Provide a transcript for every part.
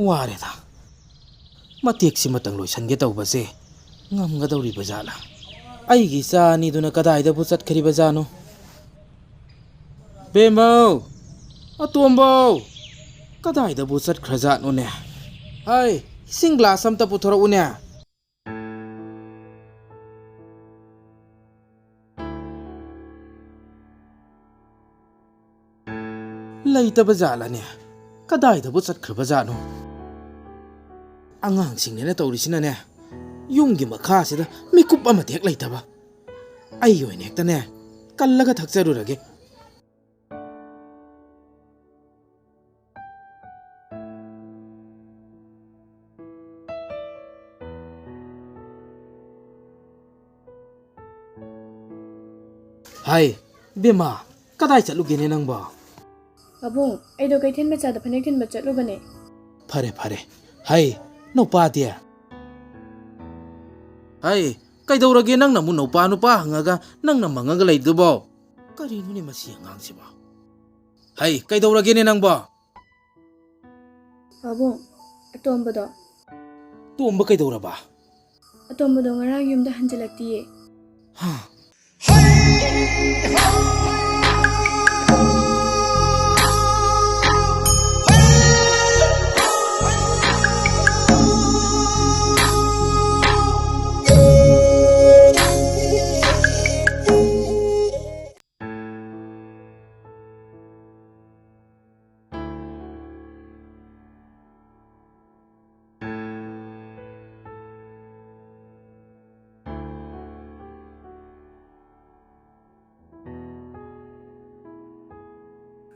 Wareda matik si matang loisan ge tawbase ngamgadawri bazala aigi sa ni duna kadaida bu chatkari bazano bembo atombo kadaida bu chatkhraja no ne hai sing glass amta puthora une laita bazala ne kadaida bu chatkhra bazano angang singne tawrisina ne yumgi makha sida mikup ama tek laitaba ai yoine ekta ne kallaga thakcharurage hai bema kadai chalugene nangba Abung, aido kaithin bacha da phanek thin bacha lo bane. Phare phare. Hai, no pa dia. Hai, kaidawrage nang namu no pa hangaga nang namangaga laidubo. Karino ni masi angang siba. Hai, kaidawrage ne nang ba? Abung, atomba do. Tomba kaidawra ba? Atomba do ngarang yumda hanjalaktiye. Ha.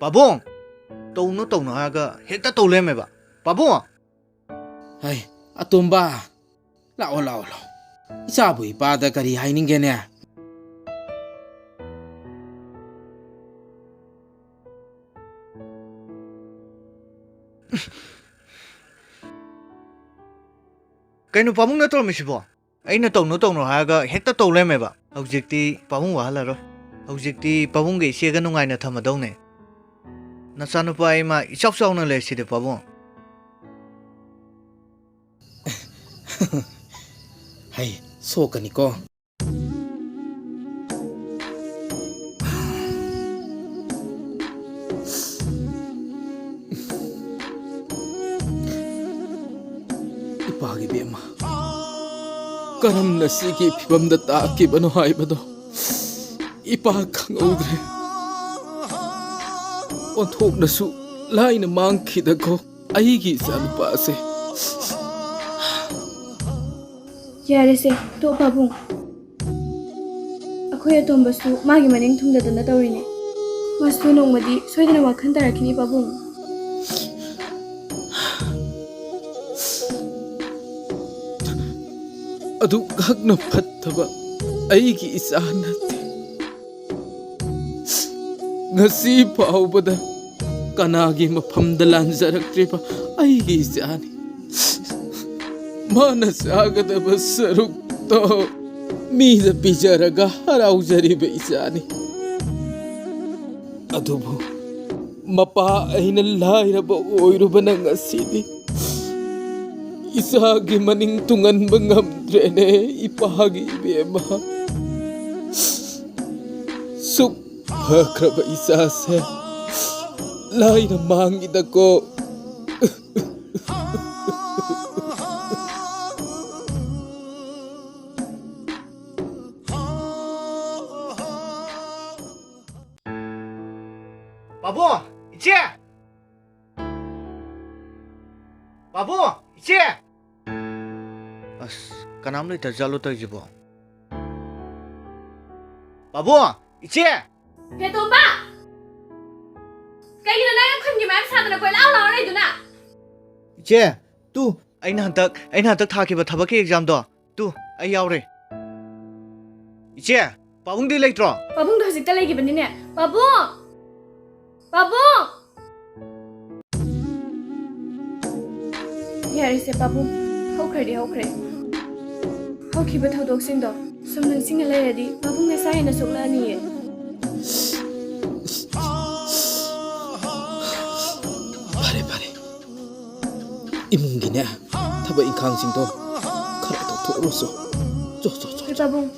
Pabong, tau no haga hekta tau leme ba. Pabong. Hai, atomba. Lao. Isabu ipada kari haininge ne. Kaino pabong na tol misibo. Ay na tau no haga hekta tau leme ba. Objekti pabong wahala ro. Objekti pabong ge siega nungai na thamadau ne. Nasano pa ay ma isaw na le si de pabong. Hai, so kaniko. Ipagi bema. Karam nasiki pibam da taaki bano haibado. Ipag kang udre. Onthok nasu laina mangkhida ko aigi sanupa se Yare se, to babung. Akoy atomba su magi maning thumda dana tawrine. Mastu nongmadi soidana wakhan tarakini babung. adu gakna phattaba aigi isanate ngasi paubada kanagi mafamda lanjaraktriba aigi isani mana sagadaba sarukto mida bijaraga haraujariba isani adubu mapa aina lairaba oirubana ngasidi isagi maning tungan bangamdrene ipahagi bema suk hakraba isase laina mangida ko Babu, iche! Babu, iche! As, kanam lai tarjalo tarjibo. Babu, iche! He Tomba! Kaigina na yung khungi map sadana ko lao rai duna. Iche, tu, aina hantak thakiba thabaki exam do. Tu, ai yaure. Iche, pabung di leitro. Babung do hojikta lagi banine. Babung! Babung! ꯌꯥꯔꯤꯁꯦ ꯄꯥꯕꯨꯡ ꯍꯧꯈ꯭ꯔꯗꯤ ꯍꯧꯈ꯭ꯔꯦ ꯍꯧꯈꯤꯕ ꯊꯧꯗꯣꯛꯁꯤꯡꯗꯣ ꯁꯨꯝ ꯅꯤꯡꯁꯤꯡꯉ ꯂꯩꯔꯗꯤ ꯄꯥꯕꯨꯡ ꯅꯁꯥ ꯍꯦꯟꯅ ꯁꯣꯛꯂꯛꯑꯅꯤꯌꯦ ꯐꯔꯦ ꯐꯔꯦ 이문기네 타바 인캉싱도 카라도 토로소 쪼쪼쪼 ꯄꯥꯕꯨꯡ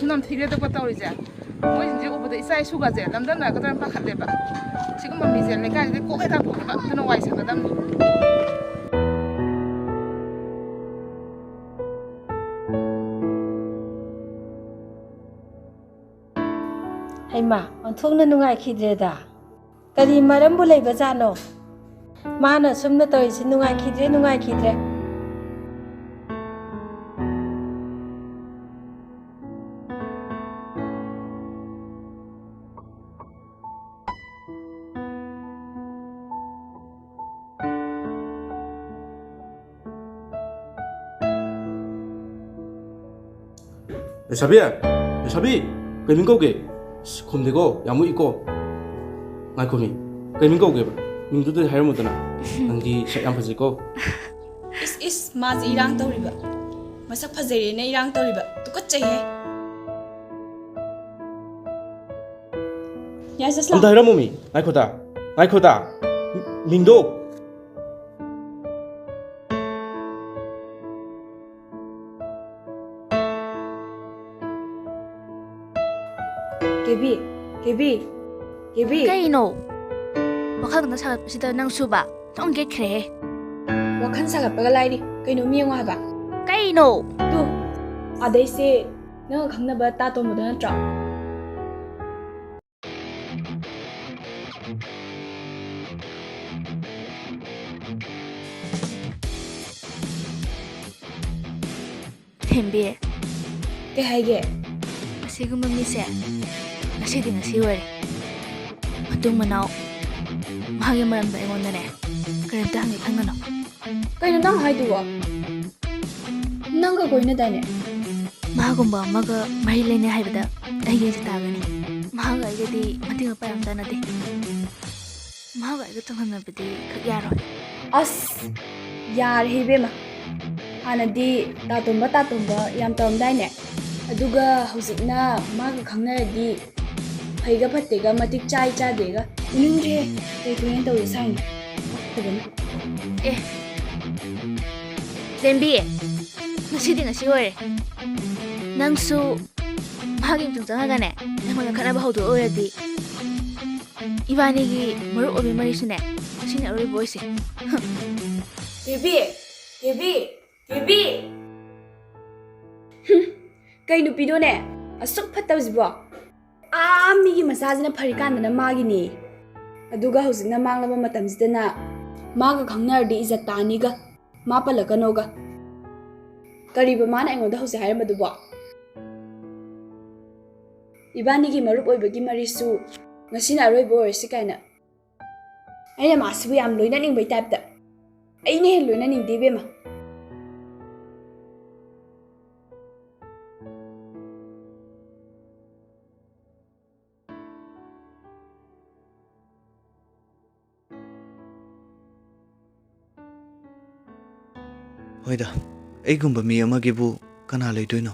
ꯅꯝ ꯊꯤꯔꯦꯗ ꯀꯣ ꯇꯧꯔꯤꯁꯦ ꯃꯣꯏꯁꯤꯡꯁꯦ ꯎꯕꯗ ꯏꯆꯥ ꯏꯁꯨꯒꯁꯦ ꯂꯝꯗꯝꯅꯒꯗ꯭ꯔꯥ ꯄꯥꯈꯠꯂꯦꯕ ꯁꯤꯒꯨꯝꯕ ꯃꯤꯁꯦ ꯂꯩꯀꯥꯏꯁꯤꯗ ꯀꯣꯛ ꯍꯦꯛ ꯇꯥꯊꯣꯛꯈꯤꯕ ꯑꯗꯨꯅ ꯋꯥꯏ ꯁꯪꯒꯗꯕꯅꯤ ꯍꯩꯃꯥ ꯑꯣꯟꯊꯣꯛꯅ ꯅꯨꯡꯉꯥꯏꯈꯤꯗ꯭ꯔꯦꯗ ꯀꯔꯤ ꯃꯔꯝꯕꯨ ꯂꯩꯕꯖꯥꯠꯅꯣ ꯃꯥꯅ ꯁꯨꯝꯅ ꯇꯧꯔꯤꯁꯤ ꯅꯨꯡꯉꯥꯏꯈꯤꯗ꯭ꯔꯦ 레사비 그민 거게 곰대고 야무 있고 나이코미 그민 거게 민두들 하여 못하나 nangi sak yam phajiko is mazi irang tawriba masak phajere ne irang tawriba tukachai he ya sasla amda hiramomi naikhoda mingdo Kebi kaino wakal na sa sida nang suba tong get kre ꯋꯥꯈꯜ ꯁꯥꯒꯠꯄꯒ ꯂꯥꯏꯔꯤ ꯀꯩꯅꯣꯝ ꯌꯦꯡꯉꯣ ꯍꯥꯏꯕ kaino two ꯑꯗꯩꯁꯦ ꯅꯪꯒ ꯈꯪꯅꯕ ꯇꯥ ꯇꯣꯝꯕꯗꯣ ꯅꯠꯇ꯭ꯔꯣ thembe ꯀꯩ ꯍꯥꯏꯒꯦ asiguma mise ngasi ding ngasi wari matung manau mahagi maramda engondane karenta hangi khangano ꯀꯩꯅꯣ ꯅꯪ ꯍꯥꯏꯗꯨꯕꯣ ꯅꯪꯒ ꯀꯣꯏꯅꯗꯥꯏꯅꯦ mahagumba maga mari lene haibada aige jitagani mahaga aigadi mating apa yam tanade mahaga aiga tonghanabadi khak yaro ꯑꯁ ꯌꯥꯔꯦ ꯏꯕꯦꯝꯃ ꯍꯥꯟꯅꯗꯤ ꯇꯥꯇꯣꯝꯕ ꯌꯥꯝ ꯇꯧꯔꯝꯗꯥꯏꯅꯦ ꯑꯗꯨꯒ ꯍꯧꯖꯤꯛꯅ ꯃꯥꯒ ꯈꯪꯅꯔꯗꯤ ꯐꯩꯒ ꯐꯠꯇꯦꯒ ꯃꯇꯤꯛ ꯆꯥꯏ ꯆꯥꯗꯦꯒ ꯎꯅꯤꯡꯗ꯭ꯔꯦ ꯀꯩ ꯊꯣꯏꯅ ꯇꯧꯔꯤ ꯁꯥꯏꯅ ꯐꯖꯅ lembi ngasi ding ngasi wari nangsu mahagi tung jangagane nangona khanaba haudu oradi ibani gi maru obi mari sune sine ori voice baby ꯀꯩ ꯅꯨꯄꯤꯗꯣꯅꯦ ꯑꯁꯨꯛ ꯐꯠꯇꯕꯁꯤꯕꯣ ꯃꯤꯒꯤ ꯃꯆꯥꯁꯤꯅ ꯐꯔꯤꯀꯥꯟꯗꯅ ꯃꯥꯒꯤꯅꯤ ꯑꯗꯨꯒ ꯍꯧꯖꯤꯛꯅ ꯃꯥꯡꯂꯕ ꯃꯇꯝꯁꯤꯗꯅ ꯃꯥꯒ ꯈꯪꯅꯔꯗꯤ ꯏꯖꯠ ꯇꯥꯅꯤꯒ ꯃꯥ ꯄꯜꯂꯛꯀꯅꯣꯒ ꯀꯔꯤꯕ ꯃꯥꯅ ꯑꯩꯉꯣꯟꯗ ꯍꯧꯖꯤꯛ ꯍꯥꯏꯔꯝꯕꯗꯨꯕꯣ ꯏꯕꯥꯅꯤꯒꯤ ꯃꯔꯨꯞ ꯑꯣꯏꯕꯒꯤ ꯃꯔꯤꯁꯨ ꯉꯁꯤꯅ ꯑꯔꯣꯏꯕ ꯑꯣꯏꯔꯁꯤ ꯀꯥꯏꯅ ꯑꯩꯅ ꯃꯥꯁꯤꯕꯨ ꯌꯥꯝ ꯂꯣꯏꯅꯅꯤꯡꯕꯩ ꯇꯥꯏꯞꯇ ꯑꯩꯅ ꯍꯦꯟꯅ ꯂꯣꯏꯅꯅꯤꯡꯗꯦ ꯏꯕꯦꯝꯃ ꯍꯣꯏꯗ ꯑꯩꯒꯨꯝꯕ ꯃꯤ ꯑꯃꯒꯤꯕꯨ ꯀꯅꯥ ꯂꯩꯗꯣꯏꯅꯣ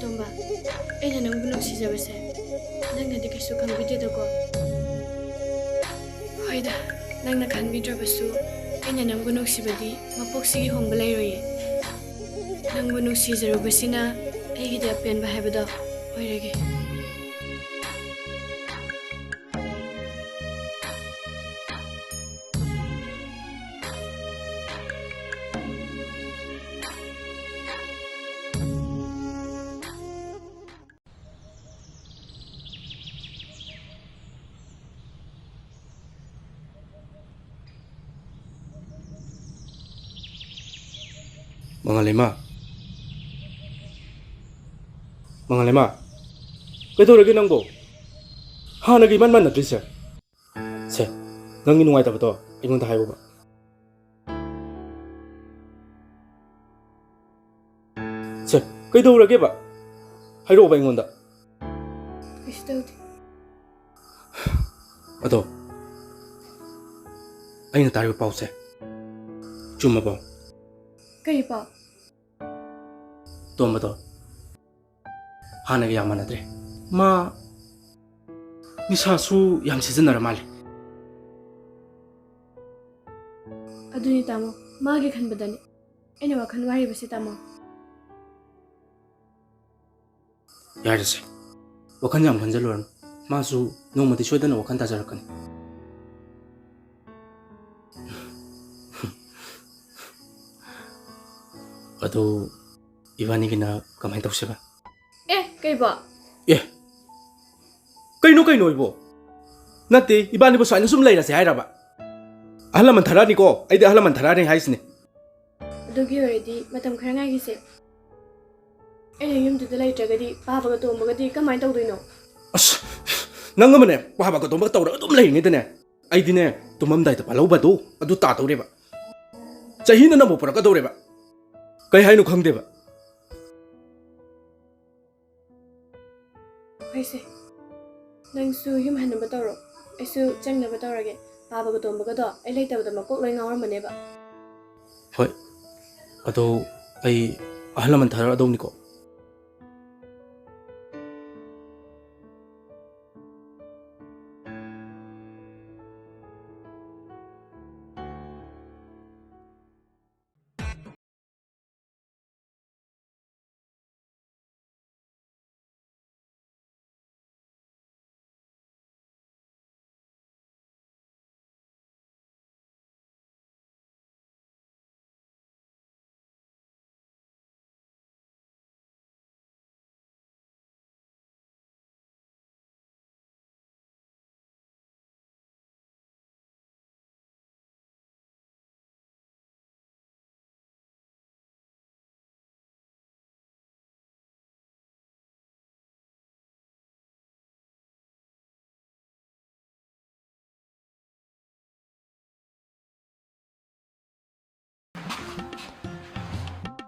Tomba, ꯑꯩꯅ ꯅꯪꯕꯨ ꯅꯨꯡꯁꯤꯖꯕꯁꯦ ꯅꯪꯅꯗꯤ ꯀꯩꯁꯨ ꯈꯪꯕꯤꯗꯦꯗꯀꯣ ꯍꯣꯏꯗ ꯅꯪꯅ ꯈꯟꯕꯤꯗ꯭ꯔꯕꯁꯨ ꯑꯩꯅ ꯅꯪꯕꯨ ꯅꯨꯡꯁꯤꯕꯗꯤ ꯃꯄꯣꯛꯁꯤꯒꯤ ꯍꯣꯡꯕ ꯂꯩꯔꯣꯏꯌꯦ ꯅꯪꯕꯨ ꯅꯨꯡꯁꯤꯖꯔꯨꯕꯁꯤꯅ ꯑꯩꯒꯤꯗꯤ ꯑꯄꯦꯟꯕ ꯍꯥꯏꯕꯗꯣ ꯑꯣꯏꯔꯒꯦ Mangalema. Mangalema. Kaitorage nangbo. Hanagi man na trisa. Se, nangi nungai tabato. Ingonda hayo ba. Se, kaitorage ba. Hayo ba ingonda. Kaisu Ado. Aina tayo pause. Chuma ba. Kari pa? Tomba to. Hanagi yaman adre. Ma Nisa su yam sizinara male. Aduni tamo, magi khan badani. Ene wa khan wari basi tamo. Yarase. Wakan yam khanjaloran. Masu nomati shoydana wakan tajarakani. Ado Ivani gina kamay tawsiba. Kari pa? Kaino ibo. Nati ibani bo sa ina sumlay na si Haira ba. Ahalaman tharani ko. Ay di ahalaman tharani haisne. Adugi already matam khara ngai gise. Ene yum tu dalai tragadi baba ga tomba gadi kamai tawdino. As nanga mane baba ga tomba tawra adum lay ngidane. Ay di ne tumam dai ta palaw ba do adu ta tawre ba. Chahina na mo pura ka tawre ba. Kay haino khangde ba. Haise. Nangsu yum hanna batawro. Aisu changna batawrage. Baba ga tomba ga do ai lai tabda makok lai ngawar mane ba. Hoy. Ado ay ahalaman thara adaw niko.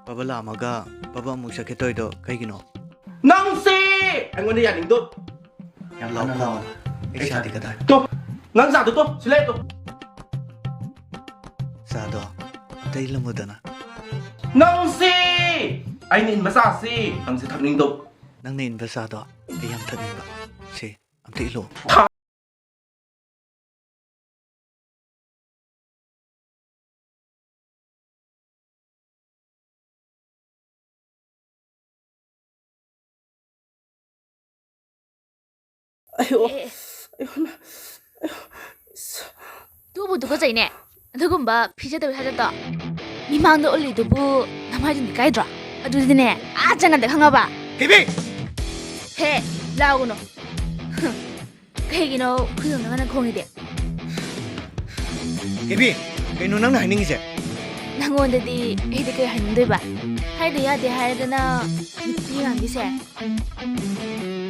Papa lamaga, papa mo sakit ito kay gino. Nangsi! Ang wala yan do. Yang law. Excited ka tayo. To. Nang sa to. Sila ito. Sado. Tayo lang mo na. Nangsi! Ay nin masasi. Ang si tabning do. Nang na-investado, ay ang tanin ba? Si, ang tilo. Ayo. 두부 누가 자이네? 누군가 피자도 하셨다. 미망도 올리 두부 남아진 가이드라. 아두디네 아장한데 강아봐. Kibi! 해 라오노. 그얘기노 그냥 나가는 공이대. Kibi! Kayo nang nahining siya. nangon데디 에디 그야 하는데 봐. 하이드 야데 하이드나 미피랑 기세.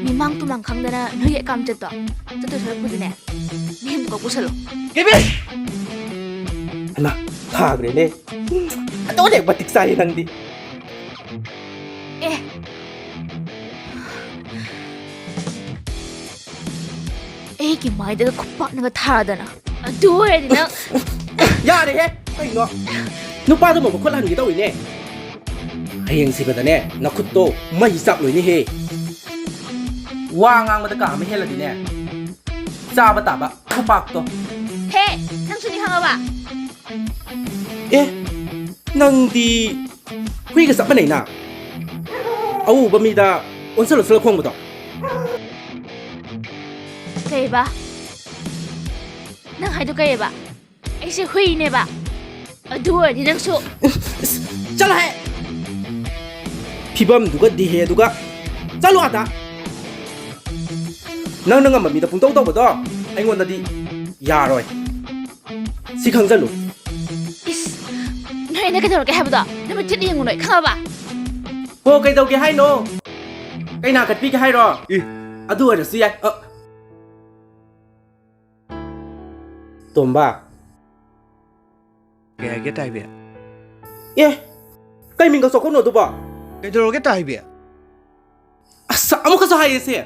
미망도만 강다나 너의 감졌다. 저도 절부드네. 니도 거 부설로. Kibi! Na, ha grene. Ato ne batik sai nang di. 애기 마이드가 콧박는 거 타라다나. 누워야 되나? Yare he. Ay no. Nupa do mo ko lan gi daw ine. Hayeng si bada ne. Nakut to mai sak loi ni he. Wa ngang ma da ka me he la di ne. Sa ba ta ba. Ku pak to. 해! 당신이 향아봐. Nang di hui ga sa ba nei na. Au ba mi da on sa lo sa khong ba to. 그래 봐. 난 하이도 그래 봐. 애시 회의네 봐. 누워 니 낭수. Chala he. Phibam duga di he duga. Chalu ata. Nang nang ma mi da pung tau tau ba to. Ai ngon da di. Ya rồi. Si khang jalu. 이스. 너희는 ꯑꯩꯅ ꯀꯩꯗꯧꯔꯒꯦ ꯍꯥꯏꯕꯗꯣ ꯅꯪ ꯆꯤꯠ ꯌꯦꯡꯉꯨꯅꯣ ꯈꯪꯉꯕ ꯍꯣ ꯀꯩꯗꯧꯒꯦ ꯍꯥꯏꯅꯣ ꯀꯩ ꯅꯥꯀꯠꯄꯤꯒꯦ ꯍꯥꯏꯔꯣ ꯑꯗꯨ ꯑꯣꯏꯔꯁꯨ ꯌꯥꯏ ꯇꯣꯝꯕ ꯀꯩ ꯍꯥꯏꯒꯦ ꯇꯥꯏꯕꯤ ꯑꯦ ꯀꯩ ꯃꯤꯡꯒ ꯆꯣꯛꯀꯧꯅꯣ ꯑꯗꯨꯕꯣ ꯀꯩꯗꯧꯔꯒꯦ ꯇꯥꯏꯕꯤ ꯑꯁ ꯑꯃꯨꯛꯀꯁꯨ ꯍꯥꯏꯌꯦꯁꯦ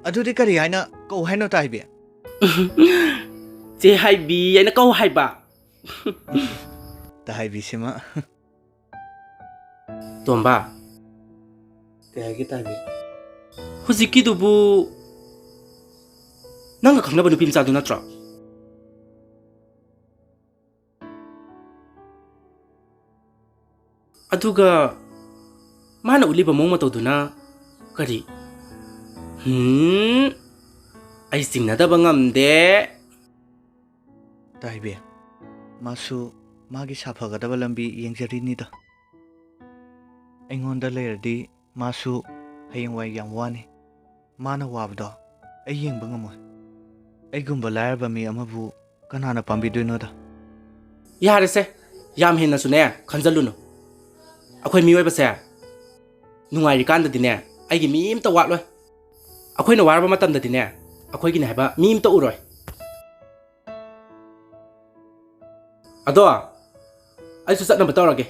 ꯑꯗꯨꯗꯤ ꯀꯔꯤ ꯍꯥꯏꯅ ꯀꯧ ꯍꯥꯏꯅꯣ ꯇꯥꯏꯕꯤ ꯆꯦ ꯍꯥꯏꯕꯤ ꯑꯩꯅ ꯀꯧ ꯍꯥꯏꯕ ꯇꯥꯏꯕꯤꯁꯤꯃ ꯇꯣꯝꯕ ꯀꯩ ꯍꯥꯏꯒꯦ ꯇꯥꯏꯕꯤ ꯍꯧꯖꯤꯛꯀꯤꯗꯨꯕꯨ ꯅꯪꯒ ꯈꯪꯅꯕ ꯅꯨꯄꯤ ꯃꯆꯥꯗꯨ ꯅꯠꯇ꯭ꯔꯣ ꯑꯗꯨꯒ ꯃꯥꯅ ꯎꯠꯂꯤꯕ ꯃꯑꯣꯡ ꯃꯇꯧꯗꯨꯅ ꯀꯔꯤ ꯑꯩ ꯆꯤꯡꯅꯗꯕ ꯉꯝꯗꯦ ꯇꯥꯏꯕꯤ ꯃꯥꯁꯨ ꯃꯥꯒꯤ ꯁꯥꯐꯒꯗꯕ ꯂꯝꯕꯤ ꯌꯦꯡꯖꯔꯤꯅꯤꯗ ꯑꯩꯉꯣꯟꯗ ꯂꯩꯔꯗꯤ ꯃꯥꯁꯨ ꯍꯌꯦꯡꯋꯥꯏ ꯌꯥꯝ ꯋꯥꯅꯤ ꯃꯥꯅ ꯋꯥꯕꯗꯣ ꯑꯩ ꯌꯦꯡꯕ ꯉꯝꯃꯣꯏ ꯑꯩꯒꯨꯝꯕ ꯂꯥꯏꯔꯕ ꯃꯤ ꯑꯃꯕꯨ ꯀꯅꯥꯅ ꯄꯥꯝꯕꯤꯗꯣꯏꯅꯣꯗ ꯌꯥꯔꯦꯁꯦ ꯌꯥꯝ ꯍꯦꯟꯅꯁꯨꯅꯦ ꯈꯟꯖꯜꯂꯨꯅꯨ ꯑꯩꯈꯣꯏ ꯃꯤꯑꯣꯏꯕꯁꯦ ꯅꯨꯡꯉꯥꯏꯔꯤꯀꯥꯟꯗꯗꯤꯅꯦ ꯑꯩꯒꯤ ꯃꯤ ꯑꯃꯇ ꯋꯥꯠꯂꯣꯏ ꯑꯩꯈꯣꯏꯅ ꯋꯥꯔꯕ ꯃꯇꯝꯗꯗꯤꯅꯦ ꯑꯩꯈꯣꯏꯒꯤꯅꯦ ꯍꯥꯏꯕ ꯃꯤ ꯑꯃꯇ ꯎꯔꯣꯏ ꯑꯗꯣ ꯑꯩꯁꯨ ꯆꯠꯅꯕ ꯇꯧꯔꯒꯦ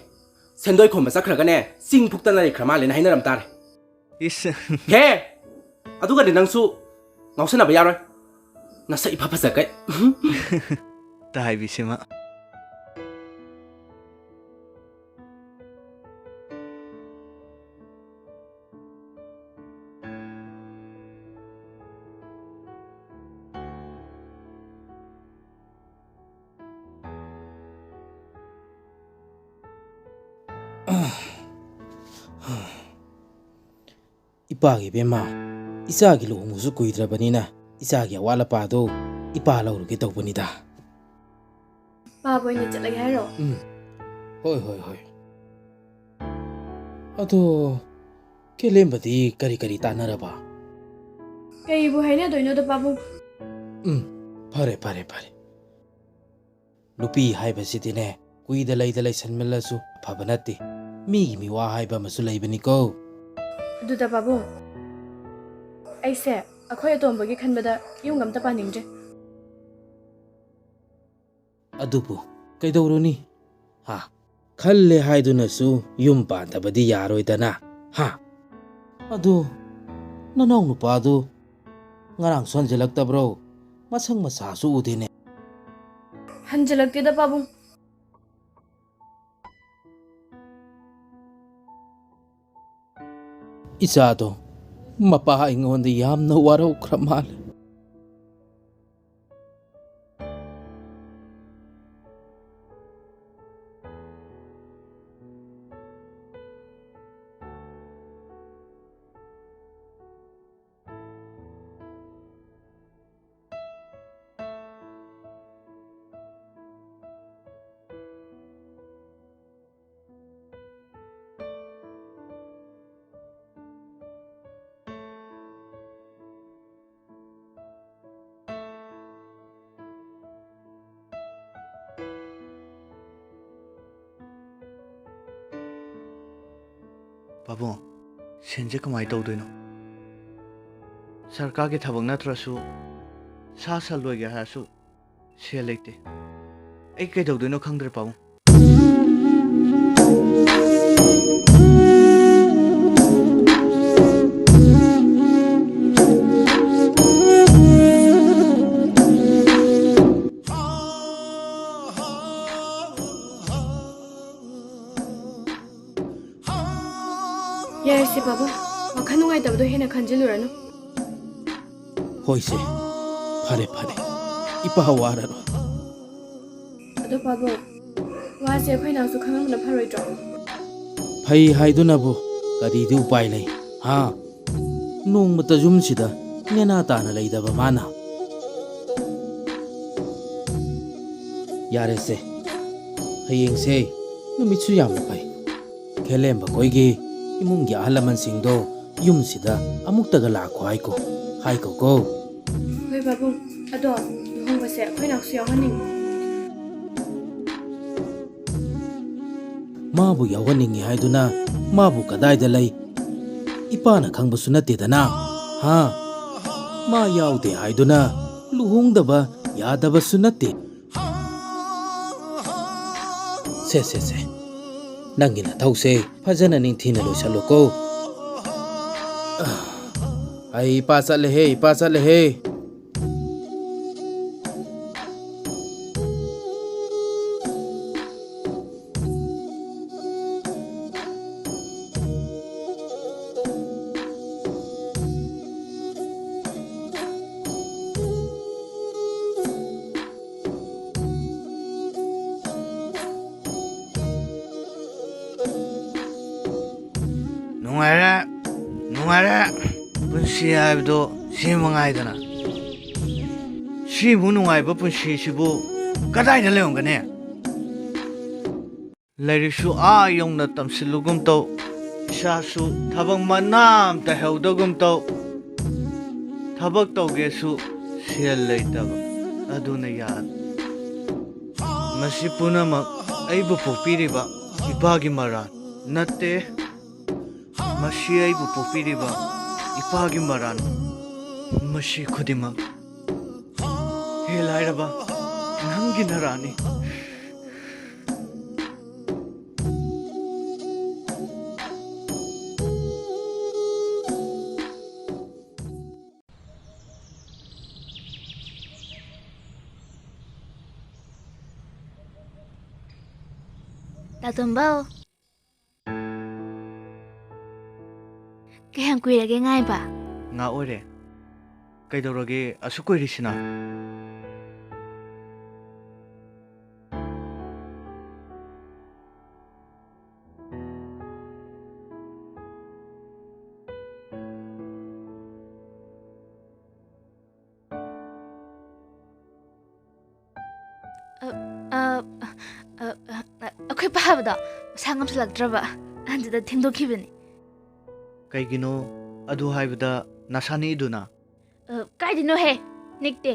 ꯁꯦꯟꯗꯣꯏ ꯈꯣꯝꯕ ꯆꯠꯈ꯭ꯔꯒꯅꯦ ꯆꯤꯡ ꯐꯨꯛꯇꯅ ꯂꯩꯈ꯭ꯔ ꯃꯥꯜꯂꯦꯅ ꯍꯥꯏꯅꯔꯝ ꯇꯥꯔꯦ ꯏꯁ ꯍꯦ ꯑꯗꯨꯒꯗꯤ ꯅꯪꯁꯨ ꯉꯥꯎꯁꯟꯅꯕ ꯌꯥꯔꯣꯏ ꯅꯁꯛ ꯏꯐ ꯐꯖꯈꯩ ꯇꯥꯏꯕꯤꯁꯤꯃ ꯏꯄꯥꯒꯤ ꯕꯦꯝꯃ ꯏꯆꯥꯒꯤ ꯂꯨꯍꯣꯡꯕꯁꯨ ꯀꯨꯏꯗ꯭ꯔꯕꯅꯤꯅ ꯏꯆꯥꯒꯤ ꯑꯋꯥꯠ ꯑꯄꯥꯗꯣ ꯏꯄꯥ ꯂꯧꯔꯨꯒꯦ ꯇꯧꯕꯅꯤꯗ ꯄꯥꯕ ꯑꯣꯏꯅ ꯆꯠꯂꯒꯦ ꯍꯥꯏꯔꯣ ꯍꯣꯏ ꯍꯣꯏ ꯍꯣꯏ ꯑꯗꯣ ꯀꯦꯂꯦꯝꯕꯗꯤ ꯀꯔꯤ ꯀꯔꯤ ꯇꯥꯟꯅꯔꯕ ꯀꯩꯕꯨ ꯍꯥꯏꯅꯗꯣꯏꯅꯣꯗ ꯄꯥꯕꯨꯡ ꯐꯔꯦ ꯐꯔꯦ ꯐꯔꯦ ꯅꯨꯄꯤ ꯍꯥꯏꯕꯁꯤꯗꯤꯅꯦ ꯀꯨꯏꯗ ꯂꯩꯗ ꯂꯩꯁꯟꯃꯜꯂꯁꯨ ꯑꯐꯕ ꯅꯠꯇꯦ ꯃꯤꯒꯤ ꯃꯤꯋꯥ ꯍꯥꯏꯕ ꯑꯃꯁꯨ ꯂꯩꯕꯅꯤꯀꯣ ꯑꯗꯨꯗ ꯄꯥꯕꯨꯡ ꯑꯩꯁꯦ ꯑꯩꯈꯣꯏ ꯑꯇꯣꯝꯕꯒꯤ ꯈꯟꯕꯗ ꯌꯨꯝꯒ ꯑꯝꯇ ꯄꯥꯅꯤꯡꯗ꯭ꯔꯦ ꯑꯗꯨꯕꯨ ꯀꯩꯗꯧꯔꯨꯅꯤ ꯈꯜꯂꯦ ꯍꯥꯏꯗꯨꯅꯁꯨ ꯌꯨꯝ ꯄꯥꯟꯗꯕꯗꯤ ꯌꯥꯔꯣꯏꯗꯅ ꯑꯗꯨ ꯅꯅꯥꯎ ꯅꯨꯄꯥꯗꯨ ꯉꯔꯥꯡꯁꯨ ꯍꯟꯖꯤꯜꯂꯛꯇꯕ꯭ꯔꯣ ꯃꯁꯪ ꯃꯁꯥꯁꯨ ꯎꯗꯦꯅꯦ ꯍꯟꯖꯤꯜꯂꯛꯇꯦꯗ ꯄꯥꯕꯨꯡ ꯏꯆꯥꯗꯣ ꯃꯄꯥ ꯑꯩꯉꯣꯟꯗ ꯌꯥꯝꯅ ꯋꯥꯔꯧꯈ꯭ꯔ ꯃꯥꯜꯂꯦ ꯄꯥꯕꯨꯡ ꯁꯦꯟꯁꯦ ꯀꯃꯥꯏꯅ ꯇꯧꯗꯣꯏꯅꯣ ꯁꯔꯀꯥꯔꯒꯤ ꯊꯕꯛ ꯅꯠꯇ꯭ꯔꯁꯨ ꯁꯥ ꯁꯟ ꯂꯣꯏꯒꯦ ꯍꯥꯏꯔꯁꯨ ꯁꯦꯜ ꯂꯩꯇꯦ ꯑꯩ ꯀꯩꯗꯧꯗꯣꯏꯅꯣ ꯈꯪꯗ꯭ꯔꯦ ꯄꯥꯕꯨꯡ ꯌꯥꯔꯁꯦ ꯄꯥꯕꯨꯡ ꯋꯥꯈꯜ ꯅꯨꯡꯉꯥꯏꯇꯕꯗꯣ ꯍꯦꯟꯅ ꯈꯟꯖꯤꯜꯂꯨꯔꯅꯨ ꯍꯣꯏꯁꯦ ꯐꯔꯦ ꯐꯔꯦ ꯏꯄꯥ ꯋꯥꯔꯔꯣꯏ ꯑꯗꯣ ꯄꯥꯕꯨꯡ ꯋꯥꯁꯦ ꯑꯩꯈꯣꯏ ꯅꯪꯁꯨ ꯈꯪꯉꯝꯕꯅ ꯐꯔꯣꯏꯗ꯭ꯔꯣ ꯐꯩ ꯍꯥꯏꯗꯨꯅꯕꯨ ꯀꯔꯤꯗꯤ ꯎꯄꯥꯏ ꯂꯩ ꯅꯣꯡꯃꯇ ꯌꯨꯝꯁꯤꯗ ꯅꯦꯅꯥ ꯇꯥꯅ ꯂꯩꯗꯕ ꯃꯥꯅ ꯌꯥꯔꯦꯁꯦ ꯍꯌꯦꯡꯁꯦ ꯅꯨꯃꯤꯠꯁꯨ ꯌꯥꯝꯅ ꯐꯩ ꯈꯦꯂꯦꯝꯕ ꯈꯣꯏꯒꯤ ꯏꯃꯨꯡꯒꯤ ꯑꯍꯜ ꯂꯃꯟꯁꯤꯡꯗꯣ ꯌꯨꯝꯁꯤꯗ ꯑꯃꯨꯛꯇꯒ ꯂꯥꯛꯈꯣ ꯍꯥꯏꯀꯣ ꯍꯣꯏ ꯄꯥꯕꯨꯡ ꯑꯗꯣ ꯂꯨꯍꯣꯡꯕꯁꯦ ꯑꯩꯈꯣꯏ ꯅꯪꯁꯨ ꯌꯥꯎꯍꯟꯅꯤꯡꯉꯤ mabu yawaningi haiduna mabu kadaida lay ipana khangbasu natedana ha ma yaude haiduna luhongdaba yadabasu nate se nangina thause phajana ningthina loisaloko ai pa chale he Nungara punsi haibdo si mangaidana si bu nungaiba punsi sibu kadai da leongane lairishu a yongna tamsilugum to isasu thabang manam ta heudogum to thabak tawgesu sel leitaba aduna yad masi punamak aibu pokpiriba ipagi maran natte Masi aibu pokpiriba ipagi maran masi khudimak helairaba nangi narani Tomba kayang kuirage ngay ba? Nga ore kaidorage asukoirisina ako'y pahabda masangam sa lagdraba andada tingdokibani kaigino adu haibda nasani iduna kaidino he nikte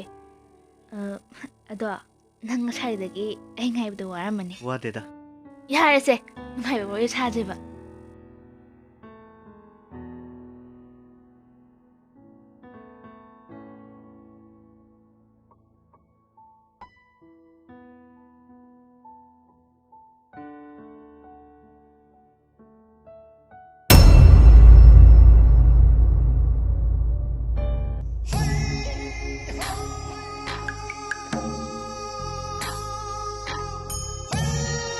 ado nang saidagi ay ngaibda waramani wadeda yarese ngai bo yasajeba